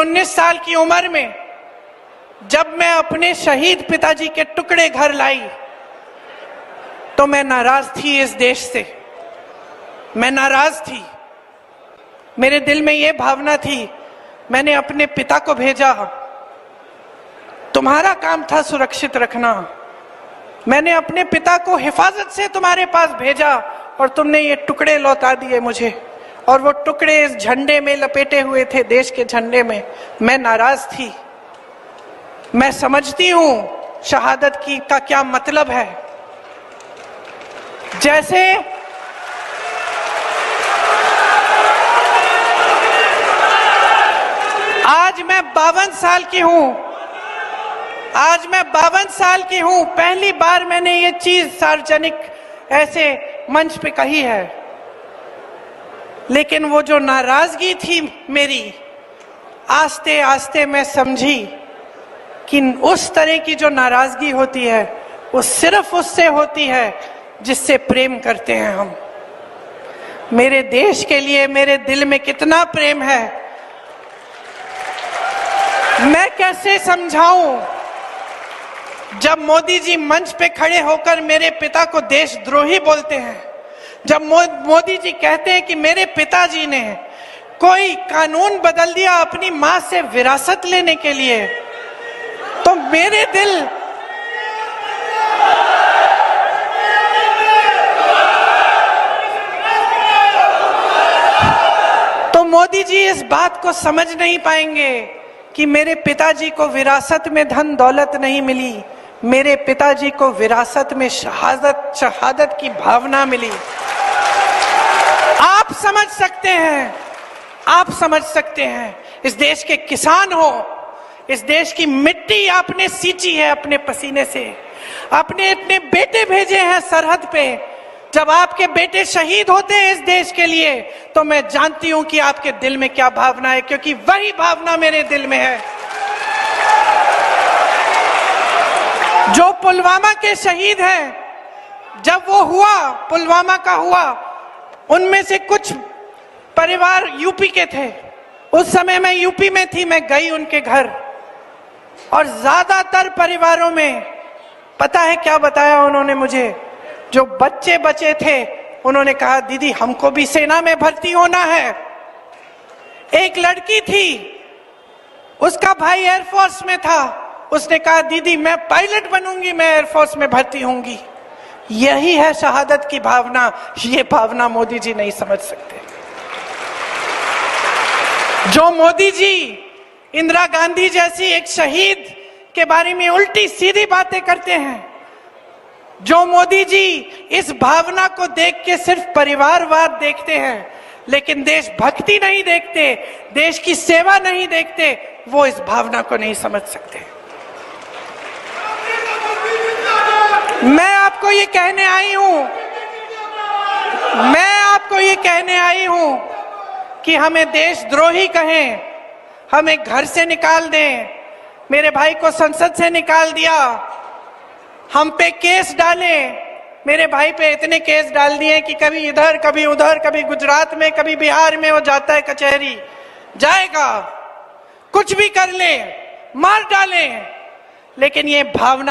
19 साल की उम्र में जब मैं अपने शहीद पिताजी के टुकड़े घर लाई तो मैं नाराज थी इस देश से। मैं नाराज थी। मेरे दिल में यह भावना थी, मैंने अपने पिता को भेजा, तुम्हारा काम था सुरक्षित रखना। मैंने अपने पिता को हिफाजत से तुम्हारे पास भेजा और तुमने ये टुकड़े लौटा दिए मुझे, और वो टुकड़े इस झंडे में लपेटे हुए थे, देश के झंडे में। मैं नाराज थी। मैं समझती हूं शहादत की का क्या मतलब है। जैसे आज मैं 52 साल की हूं, आज मैं 52 साल की हूं, पहली बार मैंने ये चीज सार्वजनिक ऐसे मंच पे कही है। लेकिन वो जो नाराजगी थी मेरी, आस्ते आस्ते मैं समझी कि उस तरह की जो नाराजगी होती है वो सिर्फ उससे होती है जिससे प्रेम करते हैं हम। मेरे देश के लिए मेरे दिल में कितना प्रेम है, मैं कैसे समझाऊं। जब मोदी जी मंच पे खड़े होकर मेरे पिता को देशद्रोही बोलते हैं, जब मोदी जी कहते हैं कि मेरे पिताजी ने कोई कानून बदल दिया अपनी मां से विरासत लेने के लिए, तो मेरे दिल तो मोदी जी इस बात को समझ नहीं पाएंगे कि मेरे पिताजी को विरासत में धन दौलत नहीं मिली, मेरे पिताजी को विरासत में शहादत की भावना मिली। आप समझ सकते हैं, आप समझ सकते हैं। इस देश के किसान हो, इस देश की मिट्टी आपने सींची है अपने पसीने से, अपने अपने बेटे भेजे हैं सरहद पे। जब आपके बेटे शहीद होते हैं इस देश के लिए, तो मैं जानती हूं कि आपके दिल में क्या भावना है, क्योंकि वही भावना मेरे दिल में है। जो पुलवामा के शहीद हैं, जब वो हुआ, पुलवामा का हुआ, उनमें से कुछ परिवार यूपी के थे। उस समय मैं यूपी में थी, मैं गई उनके घर, और ज्यादातर परिवारों में पता है क्या बताया उन्होंने मुझे? जो बच्चे बचे थे उन्होंने कहा, दीदी हमको भी सेना में भर्ती होना है। एक लड़की थी, उसका भाई एयरफोर्स में था, उसने कहा दीदी मैं पायलट बनूंगी, मैं एयरफोर्स में भर्ती होंगी। यही है शहादत की भावना। ये भावना मोदी जी नहीं समझ सकते। जो मोदी जी इंदिरा गांधी जैसी एक शहीद के बारे में उल्टी सीधी बातें करते हैं, जो मोदी जी इस भावना को देख के सिर्फ परिवारवाद देखते हैं लेकिन देशभक्ति नहीं देखते, देश की सेवा नहीं देखते, वो इस भावना को नहीं समझ सकते। मैं आपको ये कहने आई हूं, मैं आपको ये कहने आई हूं कि हमें देशद्रोही कहें, हमें घर से निकाल दें, मेरे भाई को संसद से निकाल दिया, हम पे केस डाले, मेरे भाई पे इतने केस डाल दिए कि कभी इधर कभी उधर, कभी गुजरात में कभी बिहार में वो जाता है कचहरी, जाएगा, कुछ भी कर ले, मार डाले, लेकिन ये भावना